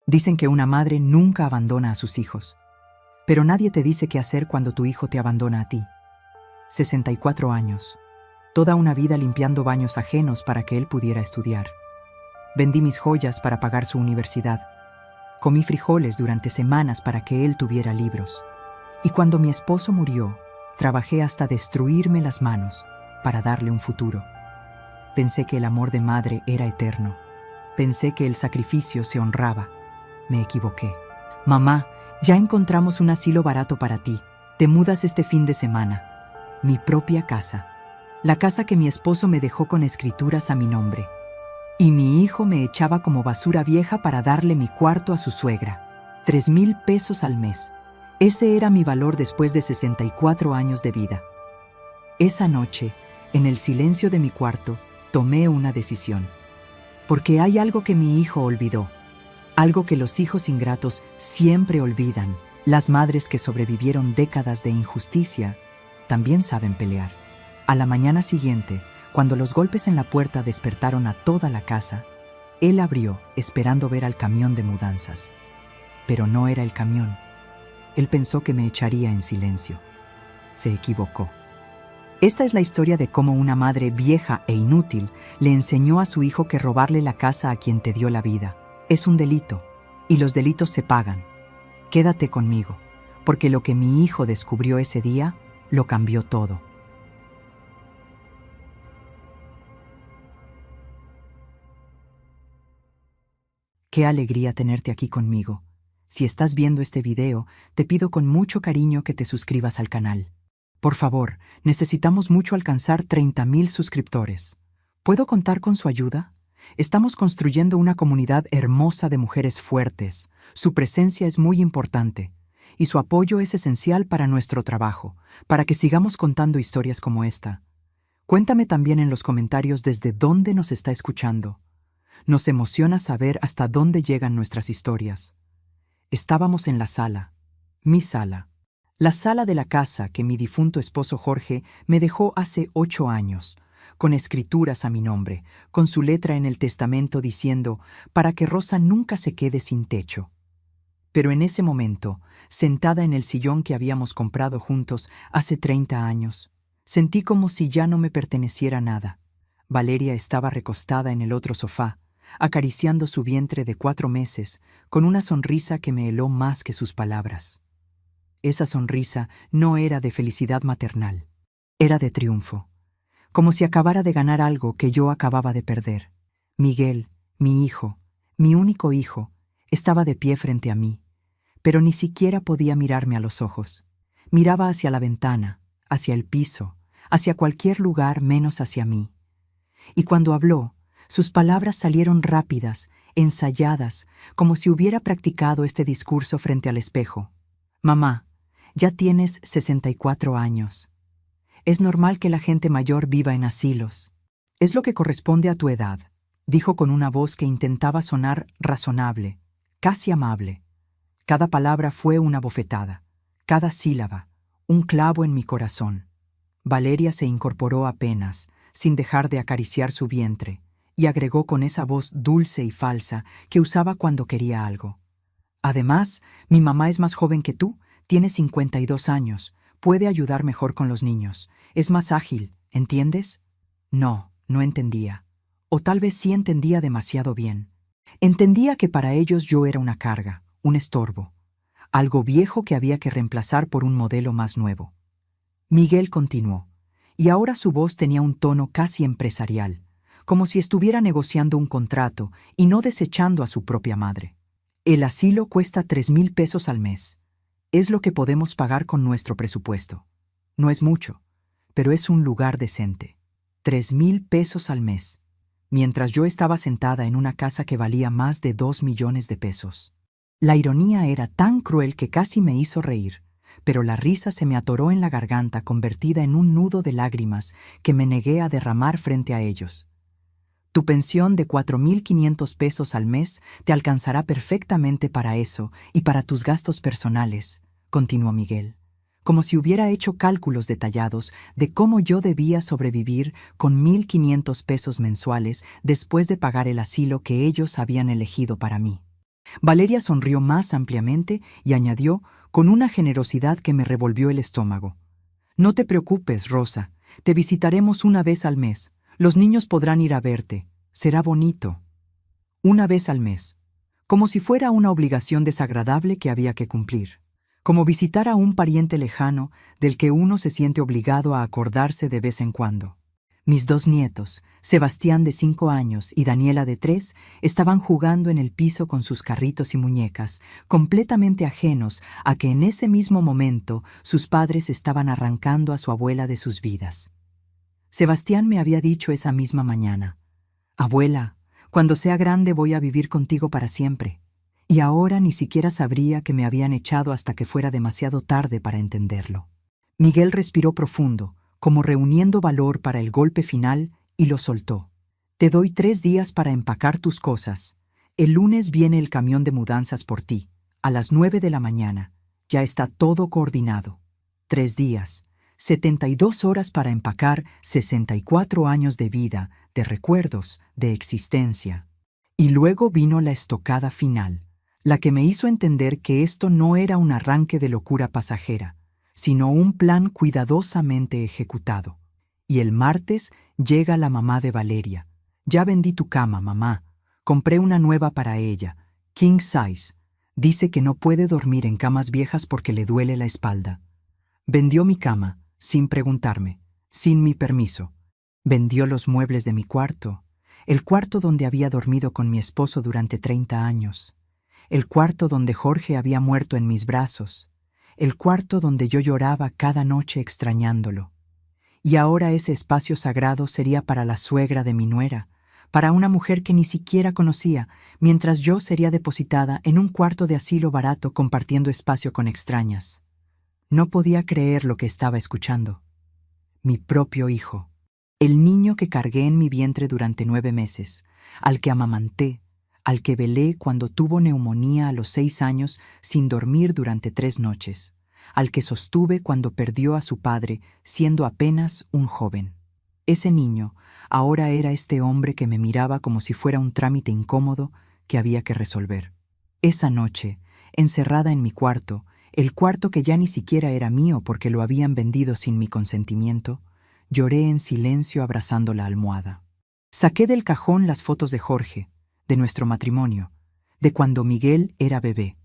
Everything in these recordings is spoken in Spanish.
Dicen que una madre nunca abandona a sus hijos, pero nadie te dice qué hacer cuando tu hijo te abandona a ti. 64 años. Toda una vida limpiando baños ajenos para que él pudiera estudiar. Vendí mis joyas para pagar su universidad. Comí frijoles durante semanas para que él tuviera libros. Y cuando mi esposo murió, trabajé hasta destruirme las manos para darle un futuro. Pensé que el amor de madre era eterno. Pensé que el sacrificio se honraba. Me equivoqué. Mamá, ya encontramos un asilo barato para ti. Te mudas este fin de semana. Mi propia casa. La casa que mi esposo me dejó con escrituras a mi nombre. Y mi hijo me echaba como basura vieja para darle mi cuarto a su suegra. 3,000 pesos al mes. Ese era mi valor después de 64 años de vida. Esa noche, en el silencio de mi cuarto, tomé una decisión. Porque hay algo que mi hijo olvidó. Algo que los hijos ingratos siempre olvidan. Las madres que sobrevivieron décadas de injusticia también saben pelear. A la mañana siguiente, cuando los golpes en la puerta despertaron a toda la casa, él abrió esperando ver al camión de mudanzas. Pero no era el camión. Él pensó que me echaría en silencio. Se equivocó. Esta es la historia de cómo una madre vieja e inútil le enseñó a su hijo que robarle la casa a quien te dio la vida es un delito, y los delitos se pagan. Quédate conmigo, porque lo que mi hijo descubrió ese día lo cambió todo. Qué alegría tenerte aquí conmigo. Si estás viendo este video, te pido con mucho cariño que te suscribas al canal. Por favor, necesitamos mucho alcanzar 30,000 suscriptores. ¿Puedo contar con su ayuda? Estamos construyendo una comunidad hermosa de mujeres fuertes. Su presencia es muy importante y su apoyo es esencial para nuestro trabajo, para que sigamos contando historias como esta. Cuéntame también en los comentarios desde dónde nos está escuchando. Nos emociona saber hasta dónde llegan nuestras historias. Estábamos en la sala, mi sala, la sala de la casa que mi difunto esposo Jorge me dejó hace 8 años, con escrituras a mi nombre, con su letra en el testamento diciendo, para que Rosa nunca se quede sin techo. Pero en ese momento, sentada en el sillón que habíamos comprado juntos hace 30 años, sentí como si ya no me perteneciera nada. Valeria estaba recostada en el otro sofá, acariciando su vientre de 4 meses, con una sonrisa que me heló más que sus palabras. Esa sonrisa no era de felicidad maternal, era de triunfo. Como si acabara de ganar algo que yo acababa de perder. Miguel, mi hijo, mi único hijo, estaba de pie frente a mí, pero ni siquiera podía mirarme a los ojos. Miraba hacia la ventana, hacia el piso, hacia cualquier lugar menos hacia mí. Y cuando habló, sus palabras salieron rápidas, ensayadas, como si hubiera practicado este discurso frente al espejo. Mamá, ya tienes 64 años. Es normal que la gente mayor viva en asilos. Es lo que corresponde a tu edad, dijo con una voz que intentaba sonar razonable, casi amable. Cada palabra fue una bofetada, cada sílaba, un clavo en mi corazón. Valeria se incorporó apenas, sin dejar de acariciar su vientre, y agregó con esa voz dulce y falsa que usaba cuando quería algo. Además, mi mamá es más joven que tú, tiene 52 años. Puede ayudar mejor con los niños. Es más ágil, ¿entiendes? No, no entendía. O tal vez sí entendía demasiado bien. Entendía que para ellos yo era una carga, un estorbo. Algo viejo que había que reemplazar por un modelo más nuevo. Miguel continuó, y ahora su voz tenía un tono casi empresarial, como si estuviera negociando un contrato y no desechando a su propia madre. El asilo cuesta 3,000 pesos al mes. Es lo que podemos pagar con nuestro presupuesto. No es mucho, pero es un lugar decente. 3,000 pesos al mes, mientras yo estaba sentada en una casa que valía más de 2 millones de pesos. La ironía era tan cruel que casi me hizo reír, pero la risa se me atoró en la garganta convertida en un nudo de lágrimas que me negué a derramar frente a ellos. Tu pensión de 4,500 pesos al mes te alcanzará perfectamente para eso y para tus gastos personales, continuó Miguel, como si hubiera hecho cálculos detallados de cómo yo debía sobrevivir con 1,500 pesos mensuales después de pagar el asilo que ellos habían elegido para mí. Valeria sonrió más ampliamente y añadió, con una generosidad que me revolvió el estómago: «No te preocupes, Rosa, te visitaremos una vez al mes. Los niños podrán ir a verte. Será bonito». Una vez al mes. Como si fuera una obligación desagradable que había que cumplir. Como visitar a un pariente lejano del que uno se siente obligado a acordarse de vez en cuando. Mis dos nietos, Sebastián de 5 años y Daniela de 3, estaban jugando en el piso con sus carritos y muñecas, completamente ajenos a que en ese mismo momento sus padres estaban arrancando a su abuela de sus vidas. Sebastián me había dicho esa misma mañana: «Abuela, cuando sea grande voy a vivir contigo para siempre». Y ahora ni siquiera sabría que me habían echado hasta que fuera demasiado tarde para entenderlo. Miguel respiró profundo, como reuniendo valor para el golpe final, y lo soltó. «Te doy 3 días para empacar tus cosas. El lunes viene el camión de mudanzas por ti, a las 9 de la mañana. Ya está todo coordinado. 3 días, 72 horas para empacar 64 años de vida, de recuerdos, de existencia». Y luego vino la estocada final, la que me hizo entender que esto no era un arranque de locura pasajera, sino un plan cuidadosamente ejecutado. Y el martes llega la mamá de Valeria. «Ya vendí tu cama, mamá. Compré una nueva para ella, king size. Dice que no puede dormir en camas viejas porque le duele la espalda». Vendió mi cama, sin preguntarme, sin mi permiso. Vendió los muebles de mi cuarto, el cuarto donde había dormido con mi esposo durante 30 años, el cuarto donde Jorge había muerto en mis brazos, el cuarto donde yo lloraba cada noche extrañándolo. Y ahora ese espacio sagrado sería para la suegra de mi nuera, para una mujer que ni siquiera conocía, mientras yo sería depositada en un cuarto de asilo barato compartiendo espacio con extrañas. No podía creer lo que estaba escuchando. Mi propio hijo, el niño que cargué en mi vientre durante 9 meses, al que amamanté, al que velé cuando tuvo neumonía a los 6 años sin dormir durante 3 noches, al que sostuve cuando perdió a su padre siendo apenas un joven. Ese niño ahora era este hombre que me miraba como si fuera un trámite incómodo que había que resolver. Esa noche, encerrada en mi cuarto, el cuarto que ya ni siquiera era mío porque lo habían vendido sin mi consentimiento, lloré en silencio abrazando la almohada. Saqué del cajón las fotos de Jorge, de nuestro matrimonio, de cuando Miguel era bebé.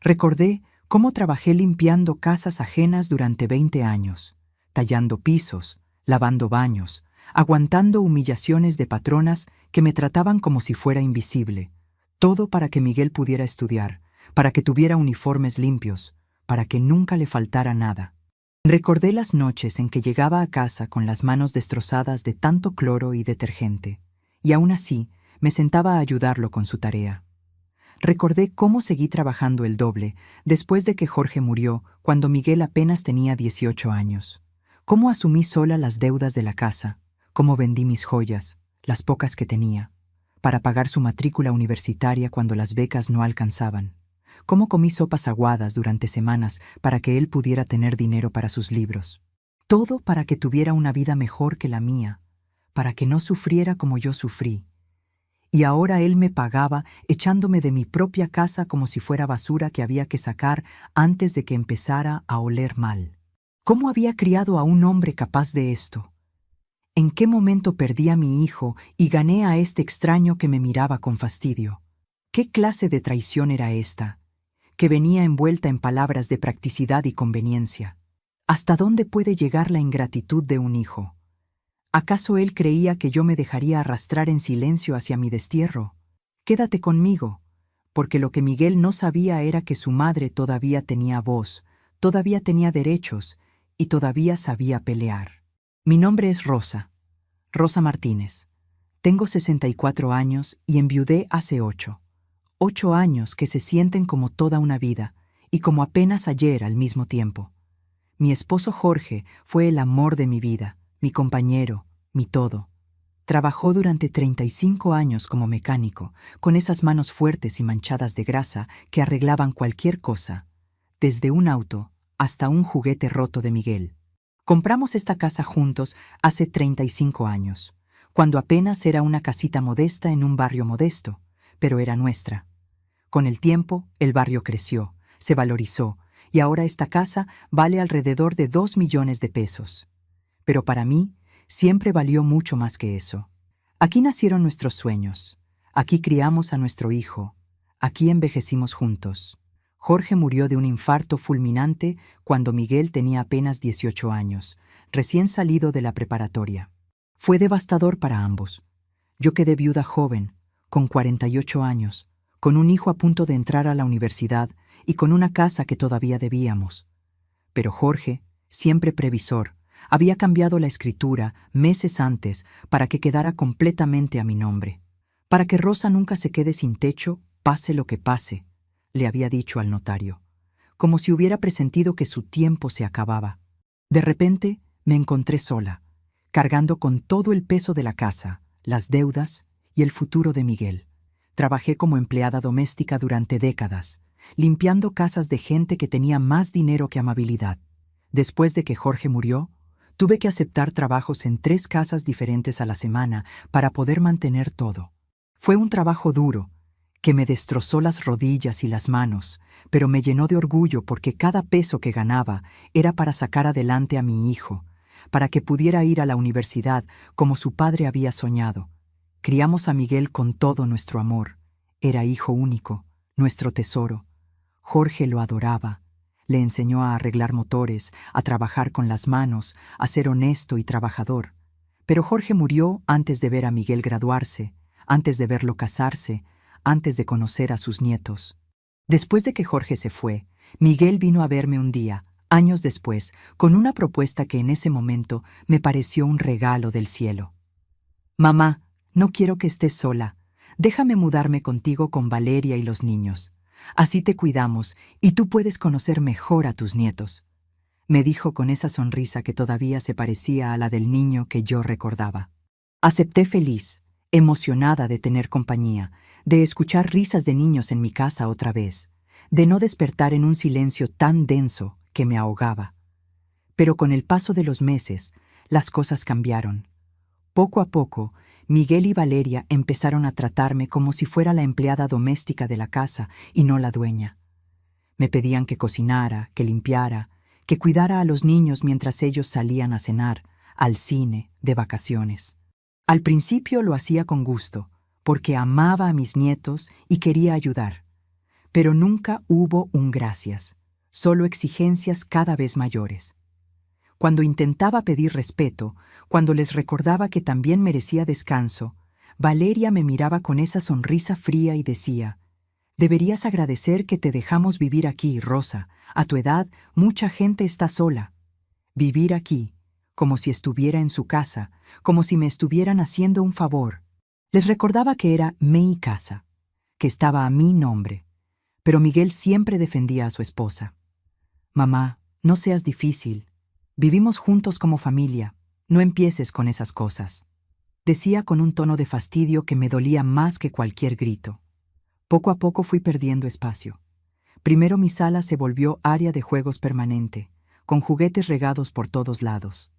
Recordé cómo trabajé limpiando casas ajenas durante 20 años, tallando pisos, lavando baños, aguantando humillaciones de patronas que me trataban como si fuera invisible, todo para que Miguel pudiera estudiar, para que tuviera uniformes limpios, para que nunca le faltara nada. Recordé las noches en que llegaba a casa con las manos destrozadas de tanto cloro y detergente, y aún así me sentaba a ayudarlo con su tarea. Recordé cómo seguí trabajando el doble después de que Jorge murió cuando Miguel apenas tenía 18 años. Cómo asumí sola las deudas de la casa, cómo vendí mis joyas, las pocas que tenía, para pagar su matrícula universitaria cuando las becas no alcanzaban. Cómo comí sopas aguadas durante semanas para que él pudiera tener dinero para sus libros. Todo para que tuviera una vida mejor que la mía, para que no sufriera como yo sufrí. Y ahora él me pagaba echándome de mi propia casa como si fuera basura que había que sacar antes de que empezara a oler mal. ¿Cómo había criado a un hombre capaz de esto? ¿En qué momento perdí a mi hijo y gané a este extraño que me miraba con fastidio? ¿Qué clase de traición era esta, que venía envuelta en palabras de practicidad y conveniencia? ¿Hasta dónde puede llegar la ingratitud de un hijo? ¿Acaso él creía que yo me dejaría arrastrar en silencio hacia mi destierro? Quédate conmigo, porque lo que Miguel no sabía era que su madre todavía tenía voz, todavía tenía derechos y todavía sabía pelear. Mi nombre es Rosa, Rosa Martínez. Tengo 64 años y enviudé hace 8. 8 años que se sienten como toda una vida y como apenas ayer al mismo tiempo. Mi esposo Jorge fue el amor de mi vida, mi compañero, mi todo. Trabajó durante 35 años como mecánico, con esas manos fuertes y manchadas de grasa que arreglaban cualquier cosa, desde un auto hasta un juguete roto de Miguel. Compramos esta casa juntos hace 35 años, cuando apenas era una casita modesta en un barrio modesto, pero era nuestra. Con el tiempo, el barrio creció, se valorizó, y ahora esta casa vale alrededor de 2 millones de pesos. Pero para mí, siempre valió mucho más que eso. Aquí nacieron nuestros sueños, aquí criamos a nuestro hijo, aquí envejecimos juntos. Jorge murió de un infarto fulminante cuando Miguel tenía apenas 18 años, recién salido de la preparatoria. Fue devastador para ambos. Yo quedé viuda joven, con 48 años, con un hijo a punto de entrar a la universidad y con una casa que todavía debíamos. Pero Jorge, siempre previsor, había cambiado la escritura meses antes para que quedara completamente a mi nombre. Para que Rosa nunca se quede sin techo, pase lo que pase, le había dicho al notario, como si hubiera presentido que su tiempo se acababa. De repente me encontré sola, cargando con todo el peso de la casa, las deudas y el futuro de Miguel. Trabajé como empleada doméstica durante décadas, limpiando casas de gente que tenía más dinero que amabilidad. Después de que Jorge murió, tuve que aceptar trabajos en 3 casas diferentes a la semana para poder mantener todo. Fue un trabajo duro, que me destrozó las rodillas y las manos, pero me llenó de orgullo porque cada peso que ganaba era para sacar adelante a mi hijo, para que pudiera ir a la universidad como su padre había soñado. Criamos a Miguel con todo nuestro amor. Era hijo único, nuestro tesoro. Jorge lo adoraba. Le enseñó a arreglar motores, a trabajar con las manos, a ser honesto y trabajador. Pero Jorge murió antes de ver a Miguel graduarse, antes de verlo casarse, antes de conocer a sus nietos. Después de que Jorge se fue, Miguel vino a verme un día, años después, con una propuesta que en ese momento me pareció un regalo del cielo. «Mamá, no quiero que estés sola. Déjame mudarme contigo con Valeria y los niños. Así te cuidamos y tú puedes conocer mejor a tus nietos», me dijo con esa sonrisa que todavía se parecía a la del niño que yo recordaba. Acepté feliz, emocionada de tener compañía, de escuchar risas de niños en mi casa otra vez, de no despertar en un silencio tan denso que me ahogaba. Pero con el paso de los meses, las cosas cambiaron. Poco a poco, Miguel y Valeria empezaron a tratarme como si fuera la empleada doméstica de la casa y no la dueña. Me pedían que cocinara, que limpiara, que cuidara a los niños mientras ellos salían a cenar, al cine, de vacaciones. Al principio lo hacía con gusto, porque amaba a mis nietos y quería ayudar. Pero nunca hubo un gracias, solo exigencias cada vez mayores. Cuando intentaba pedir respeto, cuando les recordaba que también merecía descanso, Valeria me miraba con esa sonrisa fría y decía: «Deberías agradecer que te dejamos vivir aquí, Rosa. A tu edad, mucha gente está sola. Vivir aquí, como si estuviera en su casa, como si me estuvieran haciendo un favor». Les recordaba que era mi casa, que estaba a mi nombre, pero Miguel siempre defendía a su esposa. «Mamá, no seas difícil. Vivimos juntos como familia. No empieces con esas cosas», decía con un tono de fastidio que me dolía más que cualquier grito. Poco a poco fui perdiendo espacio. Primero mi sala se volvió área de juegos permanente, con juguetes regados por todos lados.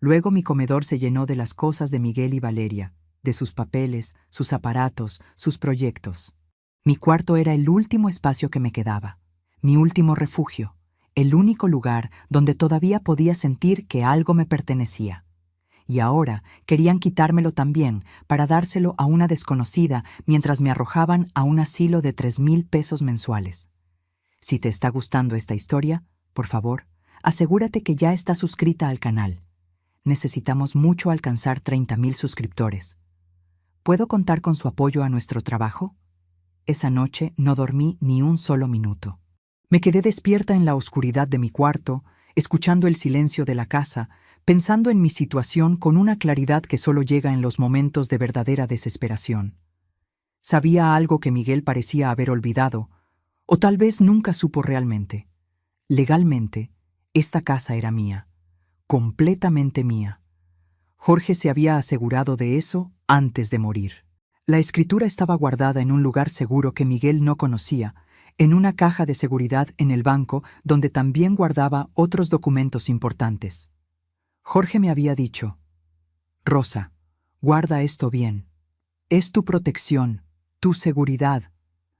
Luego mi comedor se llenó de las cosas de Miguel y Valeria, de sus papeles, sus aparatos, sus proyectos. Mi cuarto era el último espacio que me quedaba, mi último refugio, el único lugar donde todavía podía sentir que algo me pertenecía. Y ahora querían quitármelo también para dárselo a una desconocida mientras me arrojaban a un asilo de 3,000 pesos mensuales. Si te está gustando esta historia, por favor, asegúrate que ya estás suscrita al canal. Necesitamos mucho alcanzar 30,000 suscriptores. ¿Puedo contar con su apoyo a nuestro trabajo? Esa noche no dormí ni un solo minuto. Me quedé despierta en la oscuridad de mi cuarto, escuchando el silencio de la casa, pensando en mi situación con una claridad que solo llega en los momentos de verdadera desesperación. Sabía algo que Miguel parecía haber olvidado, o tal vez nunca supo realmente. Legalmente, esta casa era mía, completamente mía. Jorge se había asegurado de eso antes de morir. La escritura estaba guardada en un lugar seguro que Miguel no conocía, en una caja de seguridad en el banco donde también guardaba otros documentos importantes. Jorge me había dicho: «Rosa, guarda esto bien. Es tu protección, tu seguridad.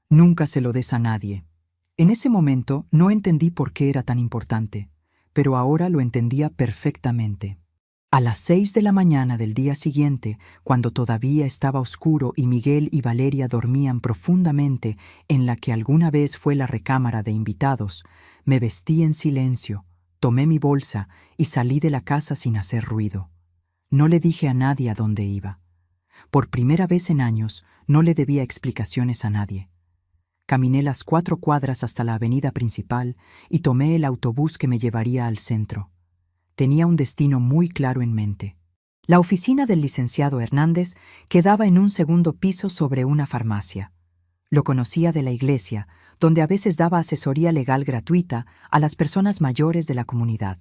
Nunca se lo des a nadie. En ese momento no entendí por qué era tan importante, pero ahora lo entendía perfectamente. A las 6 de la mañana del día siguiente, cuando todavía estaba oscuro y Miguel y Valeria dormían profundamente en la que alguna vez fue la recámara de invitados, me vestí en silencio, tomé mi bolsa y salí de la casa sin hacer ruido. No le dije a nadie a dónde iba. Por primera vez en años, no le debía explicaciones a nadie. Caminé las 4 cuadras hasta la avenida principal y tomé el autobús que me llevaría al centro. Tenía un destino muy claro en mente. La oficina del licenciado Hernández quedaba en un segundo piso sobre una farmacia. Lo conocía de la iglesia, donde a veces daba asesoría legal gratuita a las personas mayores de la comunidad.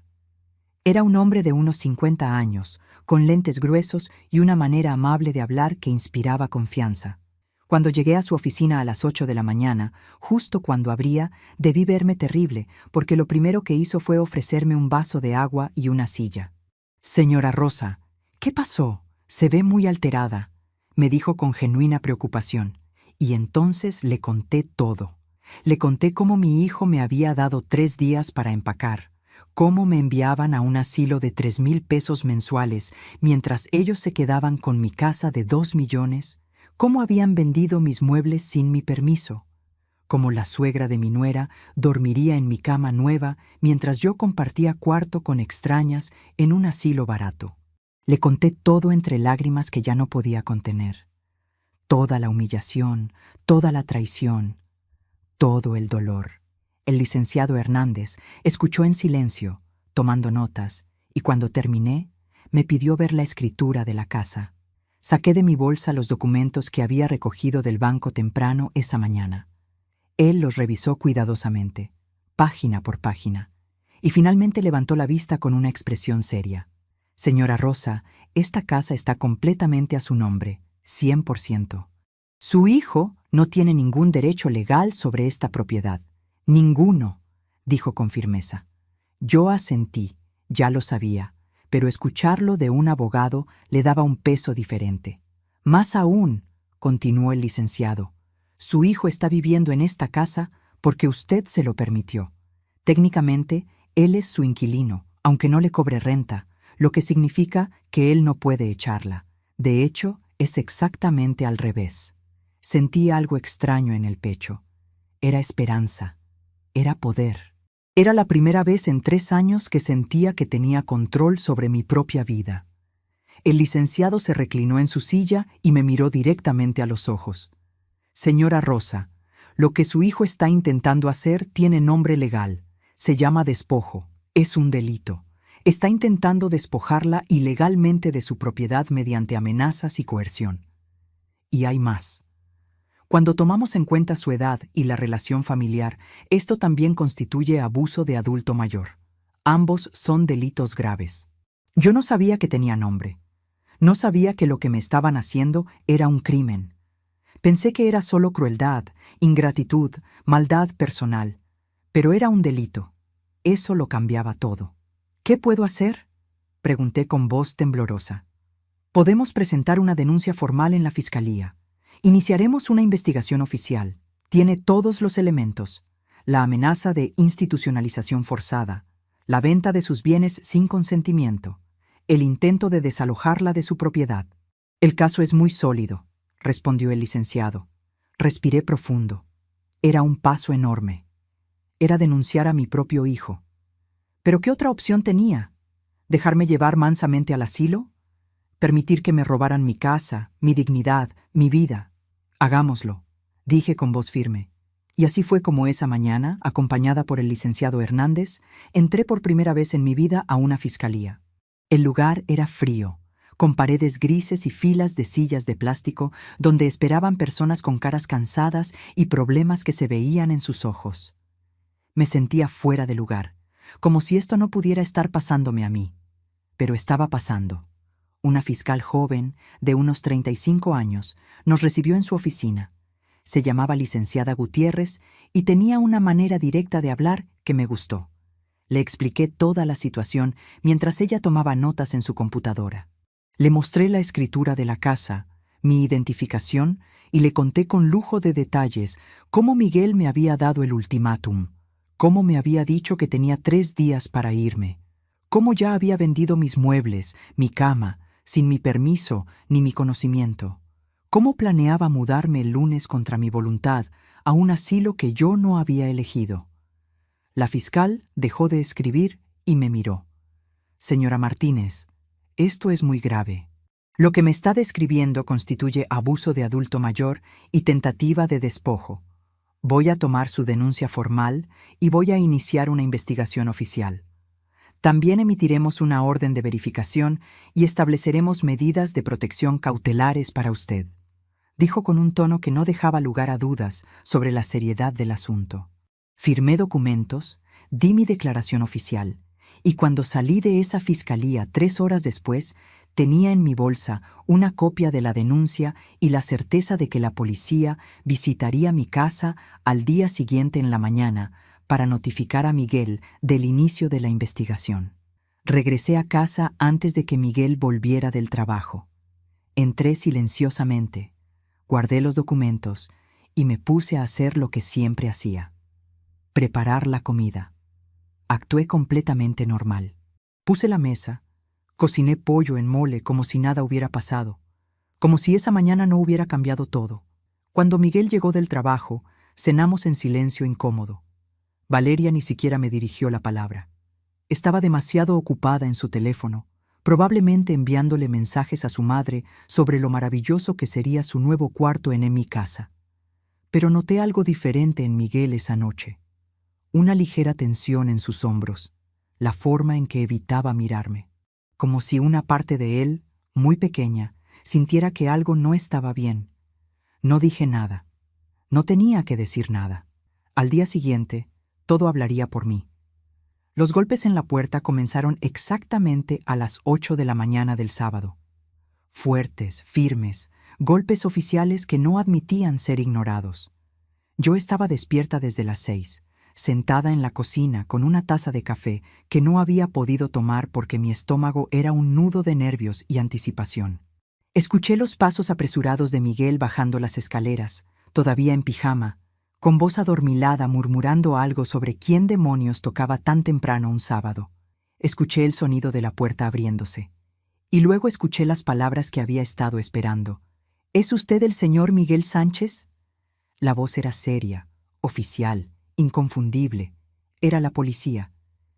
Era un hombre de unos 50 años, con lentes gruesos y una manera amable de hablar que inspiraba confianza. Cuando llegué a su oficina a las 8 de la mañana, justo cuando abría, debí verme terrible, porque lo primero que hizo fue ofrecerme un vaso de agua y una silla. «Señora Rosa, ¿qué pasó? Se ve muy alterada», me dijo con genuina preocupación. Y entonces le conté todo. Le conté cómo mi hijo me había dado 3 días para empacar, cómo me enviaban a un asilo de 3,000 pesos mensuales, mientras ellos se quedaban con mi casa de 2 millones, cómo habían vendido mis muebles sin mi permiso, cómo la suegra de mi nuera dormiría en mi cama nueva mientras yo compartía cuarto con extrañas en un asilo barato. Le conté todo entre lágrimas que ya no podía contener. Toda la humillación, toda la traición, todo el dolor. El licenciado Hernández escuchó en silencio, tomando notas, y cuando terminé, me pidió ver la escritura de la casa. Saqué de mi bolsa los documentos que había recogido del banco temprano esa mañana. Él los revisó cuidadosamente, página por página, y finalmente levantó la vista con una expresión seria. «Señora Rosa, esta casa está completamente a su nombre, 100%. Su hijo no tiene ningún derecho legal sobre esta propiedad. Ninguno», dijo con firmeza. Yo asentí, ya lo sabía, pero escucharlo de un abogado le daba un peso diferente. «Más aún», continuó el licenciado, «su hijo está viviendo en esta casa porque usted se lo permitió. Técnicamente, él es su inquilino, aunque no le cobre renta, lo que significa que él no puede echarla. De hecho, es exactamente al revés». Sentí algo extraño en el pecho. Era esperanza. Era poder. Era la primera vez en 3 años que sentía que tenía control sobre mi propia vida. El licenciado se reclinó en su silla y me miró directamente a los ojos. «Señora Rosa, lo que su hijo está intentando hacer tiene nombre legal. Se llama despojo. Es un delito. Está intentando despojarla ilegalmente de su propiedad mediante amenazas y coerción. Y hay más. Cuando tomamos en cuenta su edad y la relación familiar, esto también constituye abuso de adulto mayor. Ambos son delitos graves. Yo no sabía que tenía nombre. No sabía que lo que me estaban haciendo era un crimen. Pensé que era solo crueldad, ingratitud, maldad personal. Pero era un delito. Eso lo cambiaba todo. «¿Qué puedo hacer?», pregunté con voz temblorosa. «Podemos presentar una denuncia formal en la fiscalía. Iniciaremos una investigación oficial. Tiene todos los elementos: la amenaza de institucionalización forzada, la venta de sus bienes sin consentimiento, el intento de desalojarla de su propiedad». «El caso es muy sólido», respondió el licenciado. Respiré profundo. Era un paso enorme. Era denunciar a mi propio hijo. ¿Pero qué otra opción tenía? ¿Dejarme llevar mansamente al asilo? ¿Permitir que me robaran mi casa, mi dignidad, mi vida? «Hagámoslo», dije con voz firme. Y así fue como esa mañana, acompañada por el licenciado Hernández, entré por primera vez en mi vida a una fiscalía. El lugar era frío, con paredes grises y filas de sillas de plástico donde esperaban personas con caras cansadas y problemas que se veían en sus ojos. Me sentía fuera de lugar, como si esto no pudiera estar pasándome a mí. Pero estaba pasando. Una fiscal joven, de unos 35 años, nos recibió en su oficina. Se llamaba licenciada Gutiérrez y tenía una manera directa de hablar que me gustó. Le expliqué toda la situación mientras ella tomaba notas en su computadora. Le mostré la escritura de la casa, mi identificación y le conté con lujo de detalles cómo Miguel me había dado el ultimátum, cómo me había dicho que tenía 3 días para irme, cómo ya había vendido mis muebles, mi cama, sin mi permiso ni mi conocimiento, cómo planeaba mudarme el lunes contra mi voluntad a un asilo que yo no había elegido. La fiscal dejó de escribir y me miró. Señora Martínez, esto es muy grave. Lo que me está describiendo constituye abuso de adulto mayor y tentativa de despojo. Voy a tomar su denuncia formal y voy a iniciar una investigación oficial. También emitiremos una orden de verificación y estableceremos medidas de protección cautelares para usted, dijo con un tono que no dejaba lugar a dudas sobre la seriedad del asunto. Firmé documentos, di mi declaración oficial, y cuando salí de esa fiscalía 3 horas después, tenía en mi bolsa una copia de la denuncia y la certeza de que la policía visitaría mi casa al día siguiente en la mañana para notificar a Miguel del inicio de la investigación. Regresé a casa antes de que Miguel volviera del trabajo. Entré silenciosamente, guardé los documentos y me puse a hacer lo que siempre hacía: preparar la comida. Actué completamente normal. Puse la mesa, cociné pollo en mole como si nada hubiera pasado, como si esa mañana no hubiera cambiado todo. Cuando Miguel llegó del trabajo, cenamos en silencio incómodo. Valeria ni siquiera me dirigió la palabra. Estaba demasiado ocupada en su teléfono, probablemente enviándole mensajes a su madre sobre lo maravilloso que sería su nuevo cuarto en mi casa. Pero noté algo diferente en Miguel esa noche. Una ligera tensión en sus hombros, la forma en que evitaba mirarme, como si una parte de él, muy pequeña, sintiera que algo no estaba bien. No dije nada. No tenía que decir nada. Al día siguiente, todo hablaría por mí. Los golpes en la puerta comenzaron exactamente a las 8 de la mañana del sábado. Fuertes, firmes, golpes oficiales que no admitían ser ignorados. Yo estaba despierta desde las 6, sentada en la cocina con una taza de café que no había podido tomar porque mi estómago era un nudo de nervios y anticipación. Escuché los pasos apresurados de Miguel bajando las escaleras, todavía en pijama, con voz adormilada murmurando algo sobre quién demonios tocaba tan temprano un sábado. Escuché el sonido de la puerta abriéndose. Y luego escuché las palabras que había estado esperando. ¿Es usted el señor Miguel Sánchez? La voz era seria, oficial, inconfundible. Era la policía.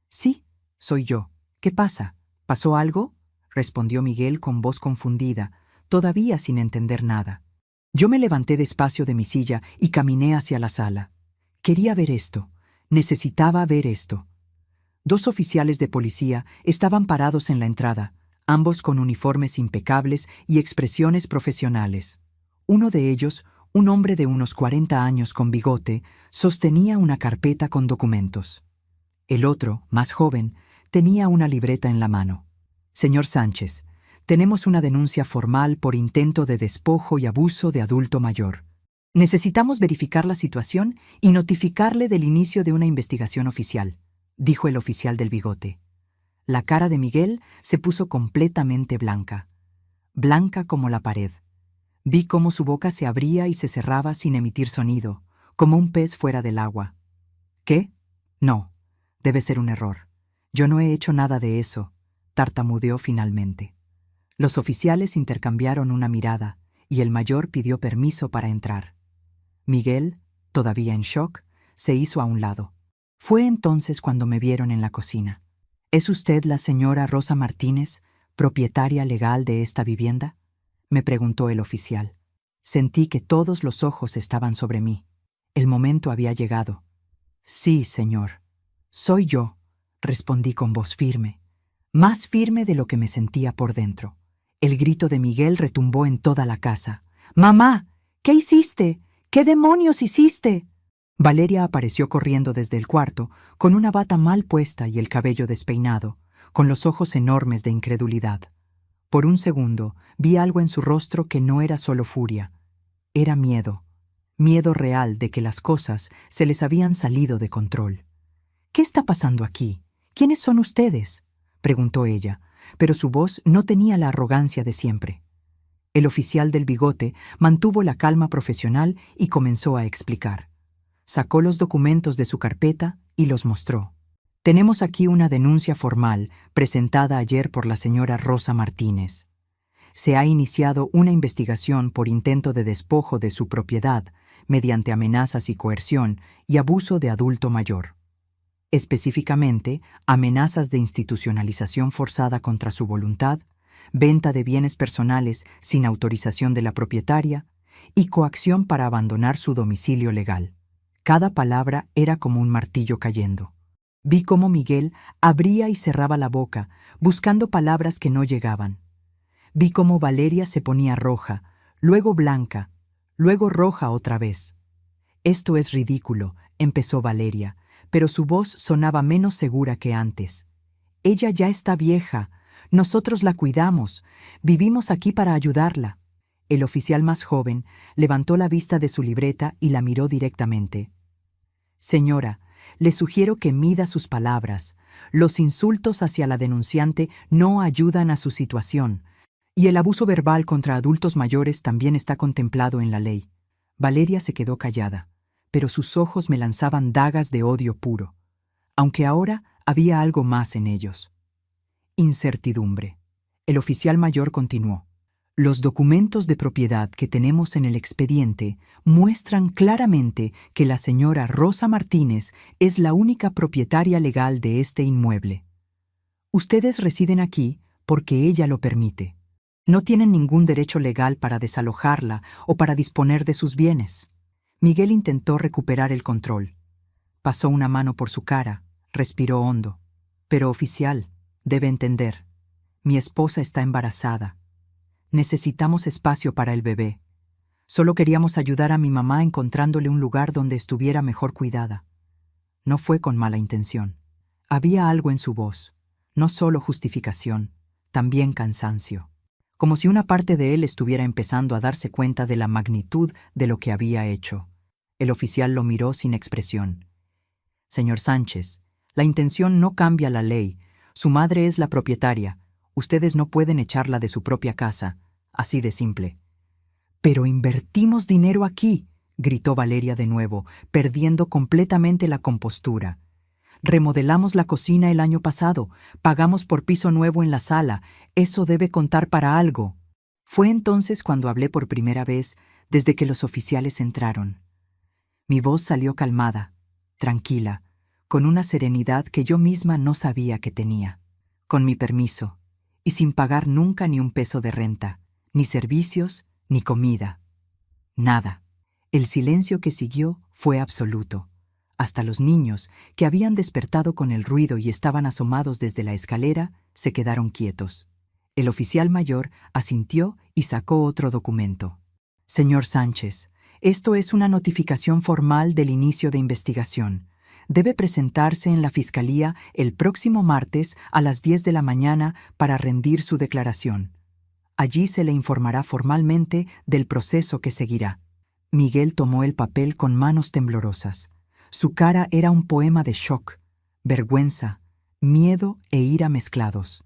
Sí, soy yo. ¿Qué pasa? ¿Pasó algo?, respondió Miguel con voz confundida, todavía sin entender nada. Yo me levanté despacio de mi silla y caminé hacia la sala. Quería ver esto. Necesitaba ver esto. 2 oficiales de policía estaban parados en la entrada, ambos con uniformes impecables y expresiones profesionales. Uno de ellos, un hombre de unos 40 años con bigote, sostenía una carpeta con documentos. El otro, más joven, tenía una libreta en la mano. Señor Sánchez, tenemos una denuncia formal por intento de despojo y abuso de adulto mayor. Necesitamos verificar la situación y notificarle del inicio de una investigación oficial, dijo el oficial del bigote. La cara de Miguel se puso completamente blanca, blanca como la pared. Vi cómo su boca se abría y se cerraba sin emitir sonido, como un pez fuera del agua. ¿Qué? No, debe ser un error. Yo no he hecho nada de eso, tartamudeó finalmente. Los oficiales intercambiaron una mirada y el mayor pidió permiso para entrar. Miguel, todavía en shock, se hizo a un lado. Fue entonces cuando me vieron en la cocina. ¿Es usted la señora Rosa Martínez, propietaria legal de esta vivienda?, me preguntó el oficial. Sentí que todos los ojos estaban sobre mí. El momento había llegado. Sí, señor. Soy yo, respondí con voz firme, más firme de lo que me sentía por dentro. El grito de Miguel retumbó en toda la casa. «¡Mamá! ¿Qué hiciste? ¿Qué demonios hiciste?» Valeria apareció corriendo desde el cuarto, con una bata mal puesta y el cabello despeinado, con los ojos enormes de incredulidad. Por un segundo vi algo en su rostro que no era solo furia. Era miedo. Miedo real de que las cosas se les habían salido de control. «¿Qué está pasando aquí? ¿Quiénes son ustedes?», preguntó ella, pero su voz no tenía la arrogancia de siempre. El oficial del bigote mantuvo la calma profesional y comenzó a explicar. Sacó los documentos de su carpeta y los mostró. Tenemos aquí una denuncia formal presentada ayer por la señora Rosa Martínez. Se ha iniciado una investigación por intento de despojo de su propiedad mediante amenazas y coerción y abuso de adulto mayor. Específicamente, amenazas de institucionalización forzada contra su voluntad, venta de bienes personales sin autorización de la propietaria y coacción para abandonar su domicilio legal. Cada palabra era como un martillo cayendo. Vi cómo Miguel abría y cerraba la boca, buscando palabras que no llegaban. Vi cómo Valeria se ponía roja, luego blanca, luego roja otra vez. «Esto es ridículo», empezó Valeria, pero su voz sonaba menos segura que antes. «Ella ya está vieja. Nosotros la cuidamos. Vivimos aquí para ayudarla». El oficial más joven levantó la vista de su libreta y la miró directamente. «Señora, le sugiero que mida sus palabras. Los insultos hacia la denunciante no ayudan a su situación. Y el abuso verbal contra adultos mayores también está contemplado en la ley». Valeria se quedó callada, pero sus ojos me lanzaban dagas de odio puro, aunque ahora había algo más en ellos. Incertidumbre. El oficial mayor continuó. Los documentos de propiedad que tenemos en el expediente muestran claramente que la señora Rosa Martínez es la única propietaria legal de este inmueble. Ustedes residen aquí porque ella lo permite. No tienen ningún derecho legal para desalojarla o para disponer de sus bienes. Miguel intentó recuperar el control. Pasó una mano por su cara, respiró hondo. «Pero oficial, debe entender. Mi esposa está embarazada. Necesitamos espacio para el bebé. Solo queríamos ayudar a mi mamá encontrándole un lugar donde estuviera mejor cuidada». No fue con mala intención. Había algo en su voz, no solo justificación, también cansancio. Como si una parte de él estuviera empezando a darse cuenta de la magnitud de lo que había hecho. El oficial lo miró sin expresión. «Señor Sánchez, la intención no cambia la ley. Su madre es la propietaria. Ustedes no pueden echarla de su propia casa. Así de simple». «Pero invertimos dinero aquí», gritó Valeria de nuevo, perdiendo completamente la compostura. «Remodelamos la cocina el año pasado, pagamos por piso nuevo en la sala. Eso debe contar para algo». Fue entonces cuando hablé por primera vez desde que los oficiales entraron. Mi voz salió calmada, tranquila, con una serenidad que yo misma no sabía que tenía. «Con mi permiso, y sin pagar nunca ni un peso de renta, ni servicios, ni comida. Nada». El silencio que siguió fue absoluto. Hasta los niños, que habían despertado con el ruido y estaban asomados desde la escalera, se quedaron quietos. El oficial mayor asintió y sacó otro documento. «Señor Sánchez, esto es una notificación formal del inicio de investigación. Debe presentarse en la Fiscalía el próximo martes a las 10 de la mañana para rendir su declaración. Allí se le informará formalmente del proceso que seguirá». Miguel tomó el papel con manos temblorosas. Su cara era un poema de shock, vergüenza, miedo e ira mezclados.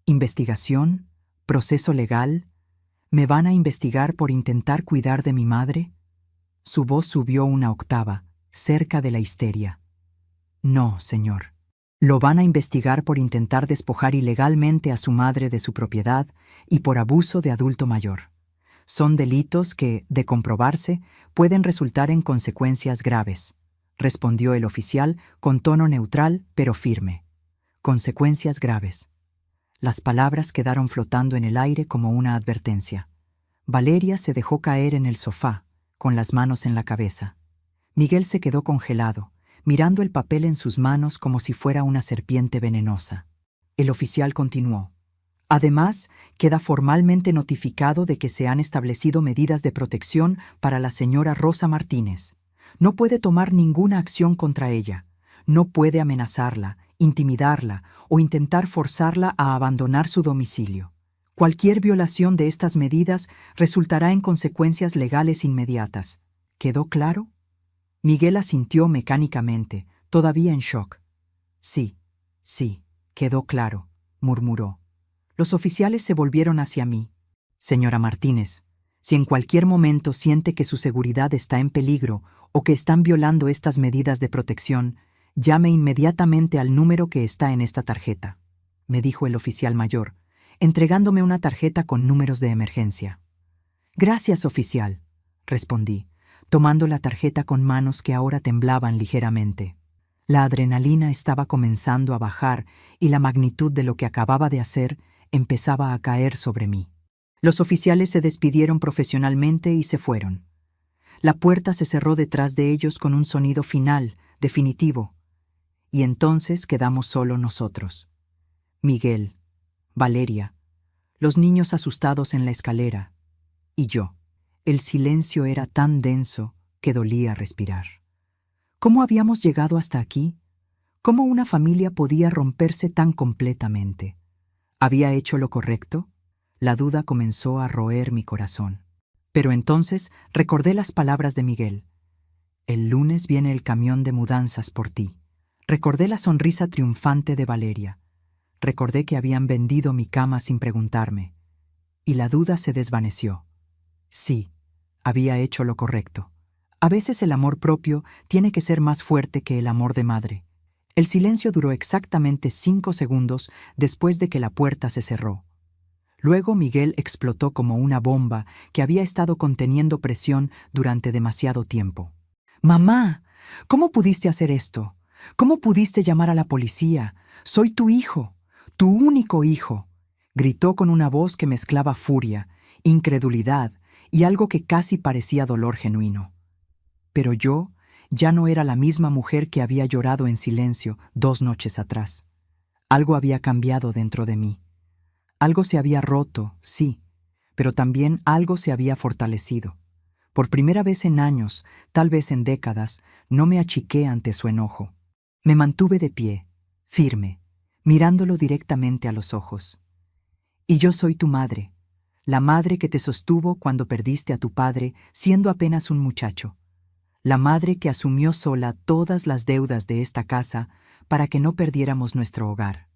«¿Investigación? ¿Proceso legal? ¿Me van a investigar por intentar cuidar de mi madre?» Su voz subió una octava, cerca de la histeria. «No, señor. Lo van a investigar por intentar despojar ilegalmente a su madre de su propiedad y por abuso de adulto mayor. Son delitos que, de comprobarse, pueden resultar en consecuencias graves», respondió el oficial con tono neutral pero firme. «Consecuencias graves». Las palabras quedaron flotando en el aire como una advertencia. Valeria se dejó caer en el sofá, con las manos en la cabeza. Miguel se quedó congelado, mirando el papel en sus manos como si fuera una serpiente venenosa. El oficial continuó. «Además, queda formalmente notificado de que se han establecido medidas de protección para la señora Rosa Martínez. No puede tomar ninguna acción contra ella. No puede amenazarla, intimidarla o intentar forzarla a abandonar su domicilio. Cualquier violación de estas medidas resultará en consecuencias legales inmediatas. ¿Quedó claro?» Miguel asintió mecánicamente, todavía en shock. Sí, quedó claro», murmuró. Los oficiales se volvieron hacia mí. Señora Martínez, si en cualquier momento siente que su seguridad está en peligro o que están violando estas medidas de protección, llame inmediatamente al número que está en esta tarjeta, me dijo el oficial mayor, entregándome una tarjeta con números de emergencia. Gracias, oficial, respondí, tomando la tarjeta con manos que ahora temblaban ligeramente. La adrenalina estaba comenzando a bajar y la magnitud de lo que acababa de hacer empezaba a caer sobre mí. Los oficiales se despidieron profesionalmente y se fueron. La puerta se cerró detrás de ellos con un sonido final, definitivo, y entonces quedamos solo nosotros. Miguel, Valeria, los niños asustados en la escalera, y yo. El silencio era tan denso que dolía respirar. ¿Cómo habíamos llegado hasta aquí? ¿Cómo una familia podía romperse tan completamente? ¿Había hecho lo correcto? La duda comenzó a roer mi corazón. Pero entonces recordé las palabras de Miguel. El lunes viene el camión de mudanzas por ti. Recordé la sonrisa triunfante de Valeria. Recordé que habían vendido mi cama sin preguntarme. Y la duda se desvaneció. Sí, había hecho lo correcto. A veces el amor propio tiene que ser más fuerte que el amor de madre. El silencio duró exactamente 5 segundos después de que la puerta se cerró. Luego Miguel explotó como una bomba que había estado conteniendo presión durante demasiado tiempo. «¡Mamá! ¿Cómo pudiste hacer esto? ¿Cómo pudiste llamar a la policía? Soy tu hijo, tu único hijo», gritó con una voz que mezclaba furia, incredulidad y algo que casi parecía dolor genuino. Pero yo ya no era la misma mujer que había llorado en silencio 2 noches atrás. Algo había cambiado dentro de mí. Algo se había roto, sí, pero también algo se había fortalecido. Por primera vez en años, tal vez en décadas, no me achiqué ante su enojo. Me mantuve de pie, firme, mirándolo directamente a los ojos. Y yo soy tu madre, la madre que te sostuvo cuando perdiste a tu padre siendo apenas un muchacho. La madre que asumió sola todas las deudas de esta casa para que no perdiéramos nuestro hogar.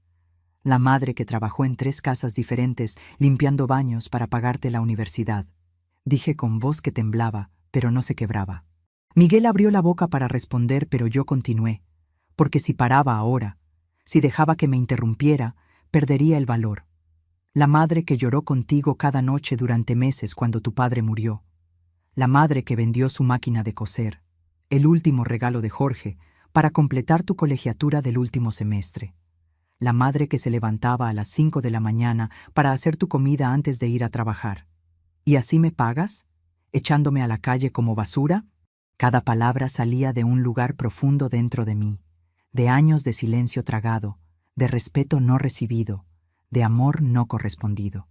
La madre que trabajó en 3 casas diferentes limpiando baños para pagarte la universidad. Dije con voz que temblaba, pero no se quebraba. Miguel abrió la boca para responder, pero yo continué, porque si paraba ahora, si dejaba que me interrumpiera, perdería el valor. La madre que lloró contigo cada noche durante meses cuando tu padre murió. La madre que vendió su máquina de coser, el último regalo de Jorge, para completar tu colegiatura del último semestre. La madre que se levantaba a las 5 de la mañana para hacer tu comida antes de ir a trabajar. ¿Y así me pagas? ¿Echándome a la calle como basura? Cada palabra salía de un lugar profundo dentro de mí, de años de silencio tragado, de respeto no recibido, de amor no correspondido.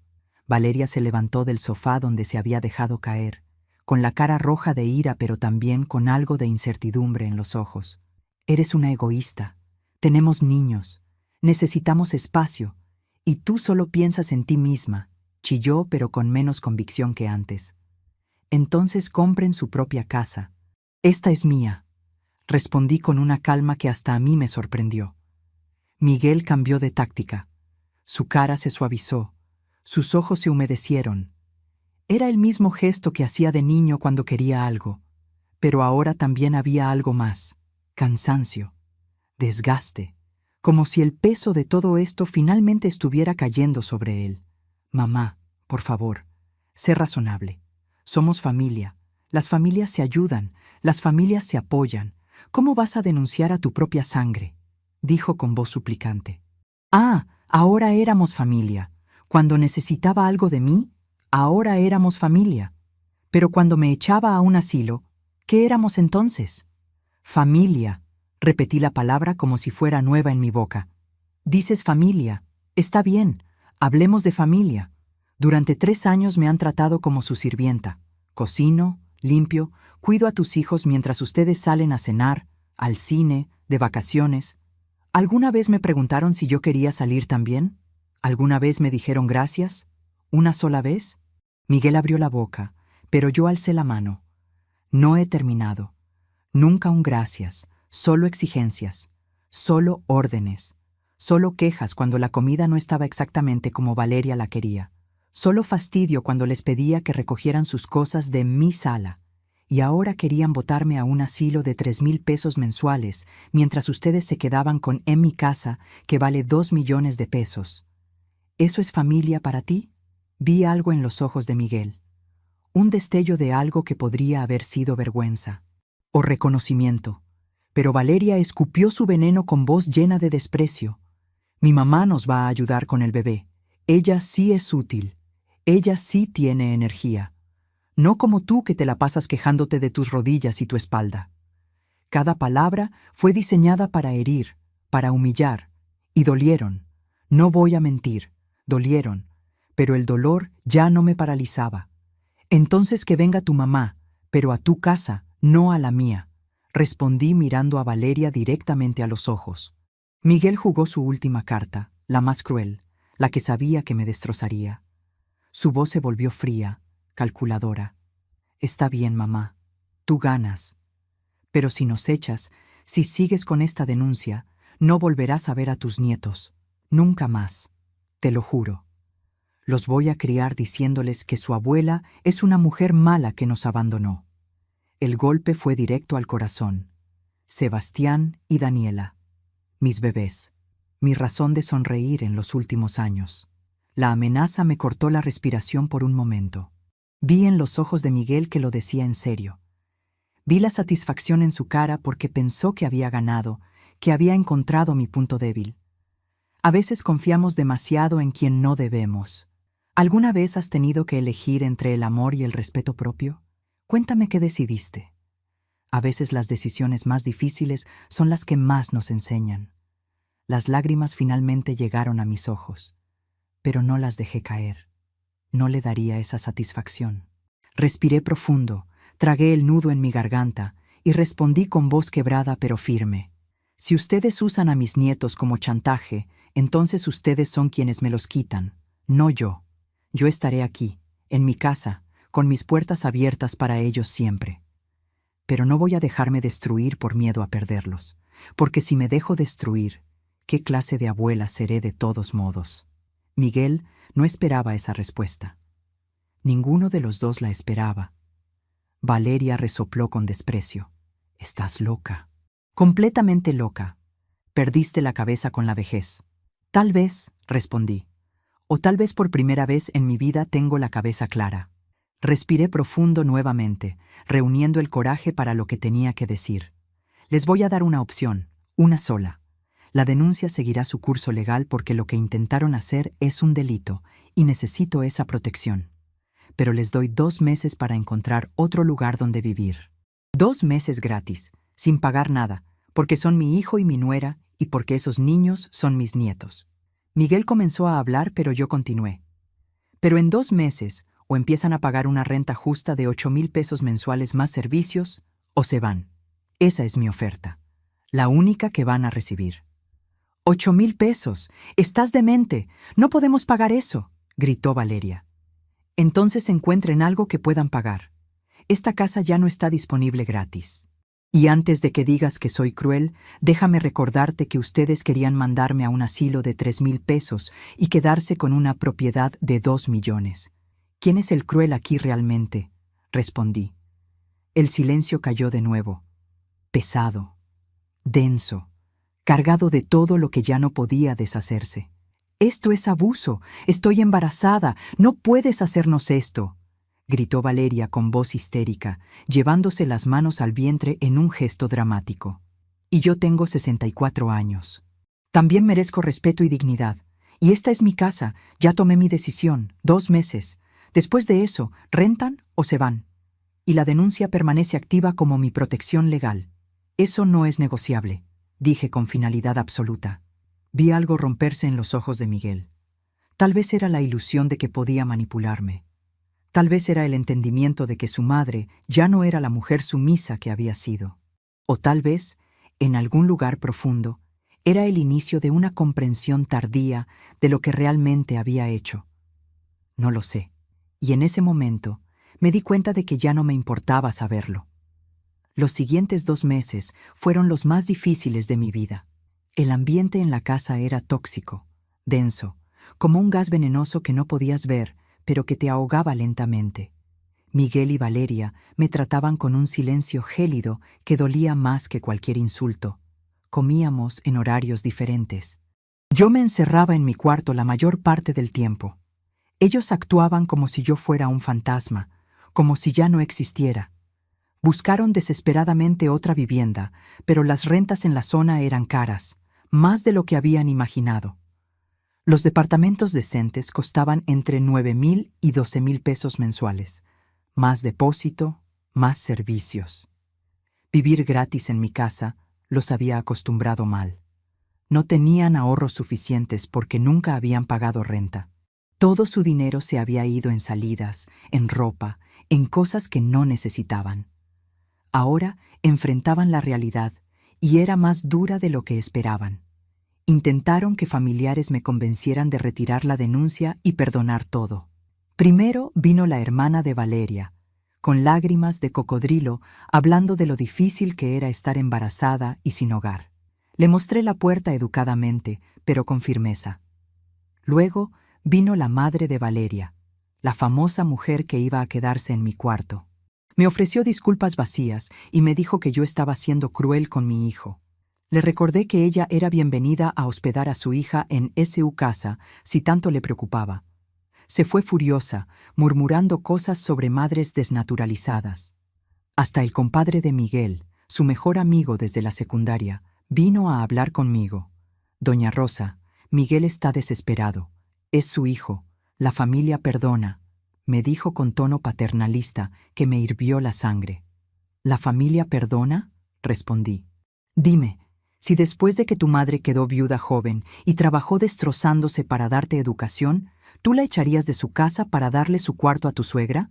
Valeria se levantó del sofá donde se había dejado caer, con la cara roja de ira pero también con algo de incertidumbre en los ojos. Eres una egoísta. Tenemos niños. Necesitamos espacio, y tú solo piensas en ti misma, chilló pero con menos convicción que antes. Entonces compren su propia casa. Esta es mía, respondí con una calma que hasta a mí me sorprendió. Miguel cambió de táctica. Su cara se suavizó, sus ojos se humedecieron. Era el mismo gesto que hacía de niño cuando quería algo, pero ahora también había algo más, cansancio, desgaste. Como si el peso de todo esto finalmente estuviera cayendo sobre él. Mamá, por favor, sé razonable. Somos familia. Las familias se ayudan, las familias se apoyan. ¿Cómo vas a denunciar a tu propia sangre?, dijo con voz suplicante. Ah, ahora éramos familia. Cuando necesitaba algo de mí, ahora éramos familia. Pero cuando me echaba a un asilo, ¿qué éramos entonces? Familia. Repetí la palabra como si fuera nueva en mi boca. Dices familia. Está bien, hablemos de familia. Durante 3 años me han tratado como su sirvienta. Cocino, limpio, cuido a tus hijos mientras ustedes salen a cenar, al cine, de vacaciones. ¿Alguna vez me preguntaron si yo quería salir también? ¿Alguna vez me dijeron gracias? ¿Una sola vez? Miguel abrió la boca, pero yo alcé la mano. No he terminado. Nunca un gracias. Solo exigencias, solo órdenes, solo quejas cuando la comida no estaba exactamente como Valeria la quería, Solo fastidio cuando les pedía que recogieran sus cosas de mi sala. Y ahora querían botarme a un asilo de 3,000 pesos mensuales, mientras ustedes se quedaban con en mi casa, que vale 2 millones de pesos. ¿Eso es familia para ti? Vi algo en los ojos de Miguel. Un destello de algo que podría haber sido vergüenza. O reconocimiento. Pero Valeria escupió su veneno con voz llena de desprecio. Mi mamá nos va a ayudar con el bebé. Ella sí es útil. Ella sí tiene energía. No como tú que te la pasas quejándote de tus rodillas y tu espalda. Cada palabra fue diseñada para herir, para humillar, y dolieron. No voy a mentir, dolieron, pero el dolor ya no me paralizaba. Entonces que venga tu mamá, pero a tu casa, no a la mía, respondí mirando a Valeria directamente a los ojos. Miguel jugó su última carta, la más cruel, la que sabía que me destrozaría. Su voz se volvió fría, calculadora. Está bien, mamá. Tú ganas. Pero si nos echas, si sigues con esta denuncia, no volverás a ver a tus nietos. Nunca más. Te lo juro. Los voy a criar diciéndoles que su abuela es una mujer mala que nos abandonó. El golpe fue directo al corazón. Sebastián y Daniela. Mis bebés. Mi razón de sonreír en los últimos años. La amenaza me cortó la respiración por un momento. Vi en los ojos de Miguel que lo decía en serio. Vi la satisfacción en su cara porque pensó que había ganado, que había encontrado mi punto débil. A veces confiamos demasiado en quien no debemos. ¿Alguna vez has tenido que elegir entre el amor y el respeto propio? Cuéntame qué decidiste. A veces las decisiones más difíciles son las que más nos enseñan. Las lágrimas finalmente llegaron a mis ojos, pero no las dejé caer. No le daría esa satisfacción. Respiré profundo, tragué el nudo en mi garganta y respondí con voz quebrada pero firme. Si ustedes usan a mis nietos como chantaje, entonces ustedes son quienes me los quitan, no yo. Yo estaré aquí, en mi casa, con mis puertas abiertas para ellos siempre. Pero no voy a dejarme destruir por miedo a perderlos, porque si me dejo destruir, ¿qué clase de abuela seré de todos modos? Miguel no esperaba esa respuesta. Ninguno de los dos la esperaba. Valeria resopló con desprecio. Estás loca. Completamente loca. Perdiste la cabeza con la vejez. Tal vez, respondí. O tal vez por primera vez en mi vida tengo la cabeza clara. Respiré profundo nuevamente, reuniendo el coraje para lo que tenía que decir. Les voy a dar una opción, una sola. La denuncia seguirá su curso legal porque lo que intentaron hacer es un delito y necesito esa protección. Pero les doy 2 meses para encontrar otro lugar donde vivir. 2 meses gratis, sin pagar nada, porque son mi hijo y mi nuera y porque esos niños son mis nietos. Miguel comenzó a hablar, pero yo continué. Pero en 2 meses, o empiezan a pagar una renta justa de 8,000 pesos mensuales más servicios, o se van. Esa es mi oferta, la única que van a recibir. 8,000 pesos. ¡Estás demente! ¡No podemos pagar eso!, gritó Valeria. Entonces encuentren algo que puedan pagar. Esta casa ya no está disponible gratis. Y antes de que digas que soy cruel, déjame recordarte que ustedes querían mandarme a un asilo de 3,000 pesos y quedarse con una propiedad de 2 millones. ¿Quién es el cruel aquí realmente?, respondí. El silencio cayó de nuevo. Pesado. Denso. Cargado de todo lo que ya no podía deshacerse. «Esto es abuso. Estoy embarazada. No puedes hacernos esto», gritó Valeria con voz histérica, llevándose las manos al vientre en un gesto dramático. Y yo tengo 64 años. También merezco respeto y dignidad. Y esta es mi casa. Ya tomé mi decisión. 2 meses. Después de eso, rentan o se van. Y la denuncia permanece activa como mi protección legal. Eso no es negociable, dije con finalidad absoluta. Vi algo romperse en los ojos de Miguel. Tal vez era la ilusión de que podía manipularme. Tal vez era el entendimiento de que su madre ya no era la mujer sumisa que había sido. O tal vez, en algún lugar profundo, era el inicio de una comprensión tardía de lo que realmente había hecho. No lo sé. Y en ese momento me di cuenta de que ya no me importaba saberlo. Los siguientes 2 meses fueron los más difíciles de mi vida. El ambiente en la casa era tóxico, denso, como un gas venenoso que no podías ver, pero que te ahogaba lentamente. Miguel y Valeria me trataban con un silencio gélido que dolía más que cualquier insulto. Comíamos en horarios diferentes. Yo me encerraba en mi cuarto la mayor parte del tiempo. Ellos actuaban como si yo fuera un fantasma, como si ya no existiera. Buscaron desesperadamente otra vivienda, pero las rentas en la zona eran caras, más de lo que habían imaginado. Los departamentos decentes costaban entre 9,000 y 12,000 pesos mensuales. Más depósito, más servicios. Vivir gratis en mi casa los había acostumbrado mal. No tenían ahorros suficientes porque nunca habían pagado renta. Todo su dinero se había ido en salidas, en ropa, en cosas que no necesitaban. Ahora enfrentaban la realidad y era más dura de lo que esperaban. Intentaron que familiares me convencieran de retirar la denuncia y perdonar todo. Primero vino la hermana de Valeria, con lágrimas de cocodrilo, hablando de lo difícil que era estar embarazada y sin hogar. Le mostré la puerta educadamente, pero con firmeza. Luego vino la madre de Valeria, la famosa mujer que iba a quedarse en mi cuarto. Me ofreció disculpas vacías y me dijo que yo estaba siendo cruel con mi hijo. Le recordé que ella era bienvenida a hospedar a su hija en su casa si tanto le preocupaba. Se fue furiosa, murmurando cosas sobre madres desnaturalizadas. Hasta el compadre de Miguel, su mejor amigo desde la secundaria, vino a hablar conmigo. Doña Rosa, Miguel está desesperado. Es su hijo. La familia perdona, me dijo con tono paternalista que me hirvió la sangre. ¿La familia perdona?, respondí. Dime, si después de que tu madre quedó viuda joven y trabajó destrozándose para darte educación, ¿tú la echarías de su casa para darle su cuarto a tu suegra?